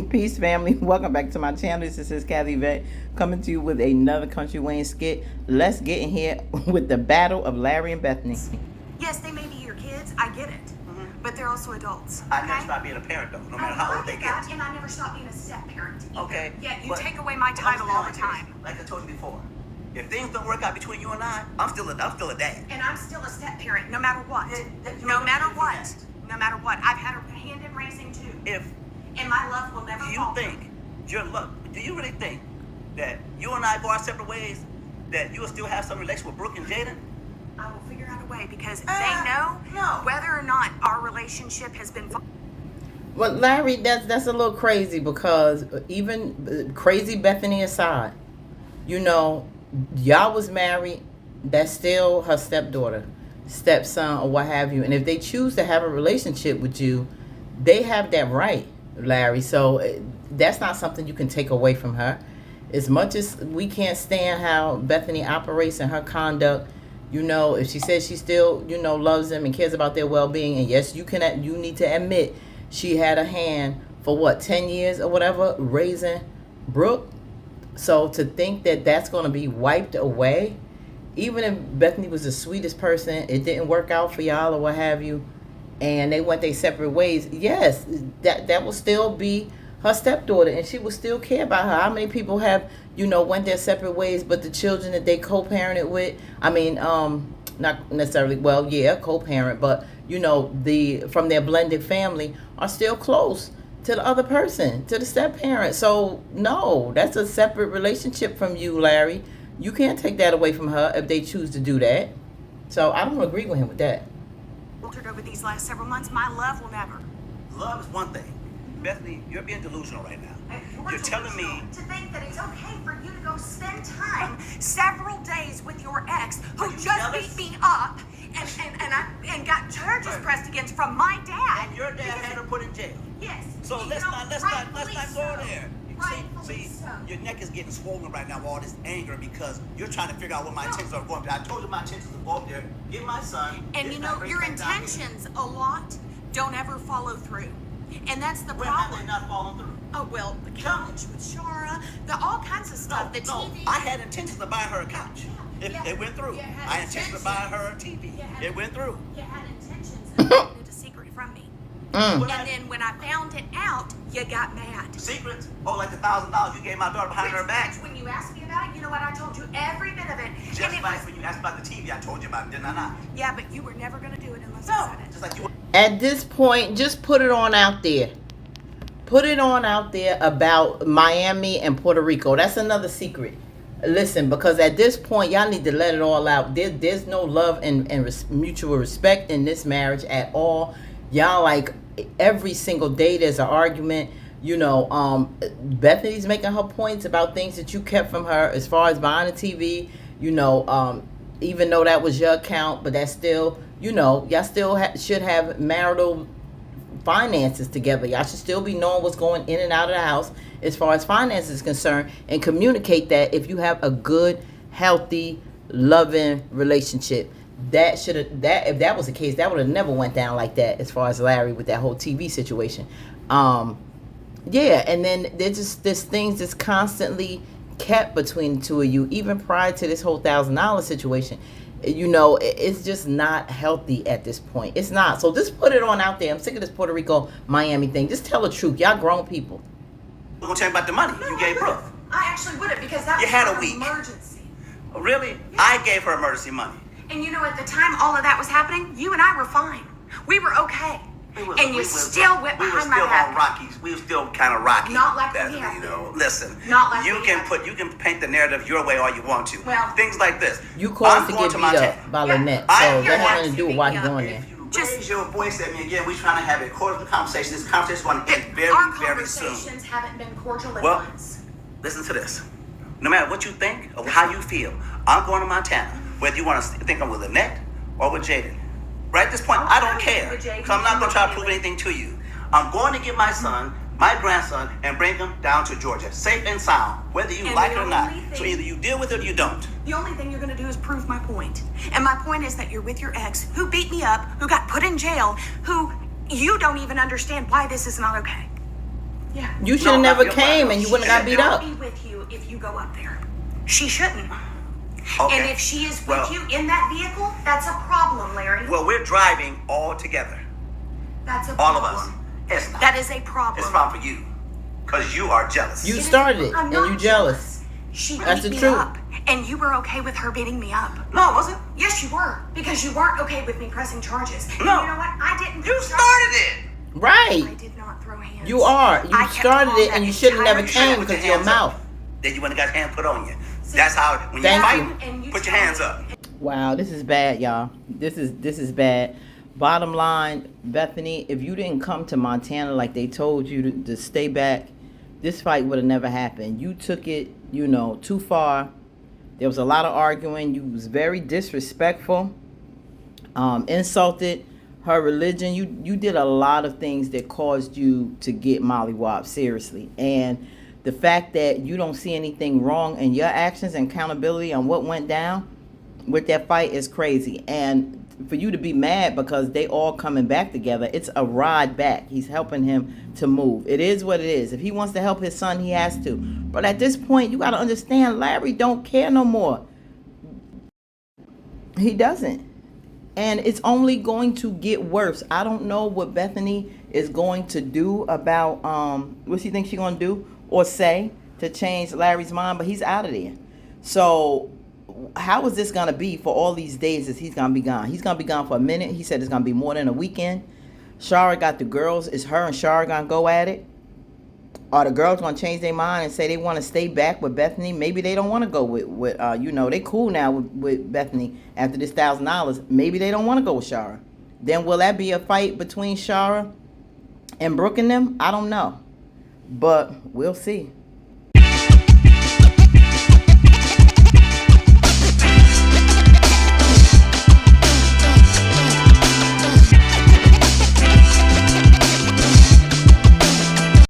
Peace, family. Welcome back to my channel. This is Kathy Vet coming to you with another Country Wayne skit. Let's get in here with the battle of Larry and Bethany. Yes, they may be your kids. I get it. But they're also adults. I never stop being a parent, though, no matter how old they get. And I never stop being a step parent either. Okay. Yeah, you take away my title all the time. Like I told you before, if things don't work out between you and I'm still a dad. And I'm still a step parent, no matter what. No matter what. No matter what. I've had a hand in raising too. And my love will never fall. Do you really think that you and I go our separate ways, that you will still have some relation with Brooke and Jaden? I will figure out a way because they know whether or not our relationship has been. Well, Larry, that's a little crazy because even crazy Bethany aside, you know, y'all was married. That's still her stepdaughter, stepson, or what have you. And if they choose to have a relationship with you, they have that right, Larry. So that's not something you can take away from her. As much as we can't stand how Bethany operates and her conduct, you know, if she says she still, you know, loves them and cares about their well-being, and yes, you need to admit she had a hand for what, 10 years or whatever, raising Brooke. So to think that that's going to be wiped away, even if Bethany was the sweetest person, it didn't work out for y'all or what have you, and they went their separate ways, yes, that will still be her stepdaughter, and she will still care about her. How many people have, you know, went their separate ways, but the children that they co-parented with, I mean, not necessarily, well, yeah, co-parent, but, you know, from their blended family are still close to the other person, to the step-parent. So, no, that's a separate relationship from you, Larry. You can't take that away from her if they choose to do that. So, I don't agree with him with that. Altered over these last several months, my love will never. Love is one thing. Bethany, you're being delusional right now. You're telling me to think that it's okay for you to go spend time several days with your ex who just beat me up and got charges pressed against from my dad. And your dad had her put in jail. Yes. So let's not go there. See, So. your neck is getting swollen right now with all this anger because you're trying to figure out what my intentions are going to be. I told you my intentions are go up there, get my son. And you know, your intentions a lot don't ever follow through. And that's the When problem. have they not fallen through? Oh, well, the couch with Shara, all kinds of stuff. The TV. I had intentions to buy her a couch. Yeah. It went through. I intended to buy her a TV. It went through. You had intentions of keeping it a secret from me. And then when I found it out, you got mad. Secrets? Oh, like the $1,000 you gave my daughter behind her back. When you asked me about it, you know what? I told you every bit of it. Just like when you asked about the TV, I told you about it, didn't I not? Yeah, but you were never going to do it unless I said it. Just like you. At this point, just put it on out there. Put it on out there about Miami and Puerto Rico. That's another secret. Listen, because at this point, y'all need to let it all out. There's no love and mutual respect in this marriage at all. Y'all, like, every single day there's an argument. You know, Bethany's making her points about things that you kept from her as far as buying a TV. You know, even though that was your account, but that's still, you know, y'all still should have marital finances together. Y'all should still be knowing what's going in and out of the house as far as finances is concerned, and communicate that if you have a good, healthy, loving relationship. If that was the case, that would have never went down like that as far as Larry with that whole TV situation. Yeah, and then there's things that's constantly kept between the two of you, even prior to this whole $1,000 situation. You know, it's just not healthy at this point. It's not. So just put it on out there. I'm sick of this Puerto Rico, Miami thing. Just tell the truth. Y'all grown people. We're going to tell you about the money you gave Brooke. I actually wouldn't, because that You was had a an week. emergency. Really? Yeah. I gave her emergency money. And you know, at the time all of that was happening, you and I were fine. We were okay. And you still went behind my back. We were still kind of rocky. Not like we Bethany, have you know. been. Listen. Not like you we can have you can paint the narrative your way all you want to. Well, things like this. You caused to get beat Montana. up by Lynette, so I- that had nothing to do with why he's Yeah. going there. If you Just- raise your voice at me again, we're trying to have a cordial conversation. This conversation is going to end very, Our very soon. conversations haven't been cordial at Well, once. listen to this. No matter what you think or how you feel, I'm going to Montana. Whether you want to think I'm with Lynette or with Jaden. Right at this point, I don't care. Because I'm not going to try to prove anything to you. I'm going to get my son, my grandson, and bring him down to Georgia, safe and sound, whether you And like the it or not. only So thing- either you deal with it or you don't. The only thing you're going to do is prove my point. And my point is that you're with your ex, who beat me up, who got put in jail, who you don't even understand why this is not okay. Yeah. You should have No, never you're came right. and you wouldn't have got beat up. Be with you if you go up there. She shouldn't. Okay. And if she is with Well- you in that vehicle, that's a problem, Larry. Well, we're driving all together. That's a All problem. of us. It's not. That is a problem. It's a problem for you. Because you are jealous. You It is- started it, I'm and not you jealous. She That's beat the me truth. up, and you were okay with her beating me up. No, I wasn't. Yes, you were, because you weren't okay with me pressing charges. And No. you know what? I didn't. You throw started charges. it. I Right. did not throw hands. You are. You I kept started calm it, and that you should have never entire came time. Put your because your hands up. mouth. Then you went and got hand put on you. That's how, when you Thank fight, you. And you put your told hands me- up. Wow, this is bad, y'all. This is bad. Bottom line, Bethany, if you didn't come to Montana like they told you to stay back, this fight would have never happened. You took it, too far. There was a lot of arguing. You was very disrespectful. Insulted her religion. You did a lot of things that caused you to get mollywopped, seriously. And the fact that you don't see anything wrong in your actions and accountability on what went down with that fight is crazy. And for you to be mad because they all coming back together, it's a ride back. He's helping him to move. It is what it is. If he wants to help his son, he has to. But at this point, you got to understand, Larry don't care no more. He doesn't. And it's only going to get worse. I don't know what Bethany is going to do about what she thinks she's going to do or say to change Larry's mind, but he's out of there. So how is this going to be for all these days as he's going to be gone? He's going to be gone for a minute. He said it's going to be more than a weekend. Shara got the girls. Is her and Shara going to go at it? Are the girls going to change their mind and say they want to stay back with Bethany? Maybe they don't want to go with they cool now with Bethany after this $1,000. Maybe they don't want to go with Shara. Then will that be a fight between Shara and Brooke and them? I don't know. But we'll see.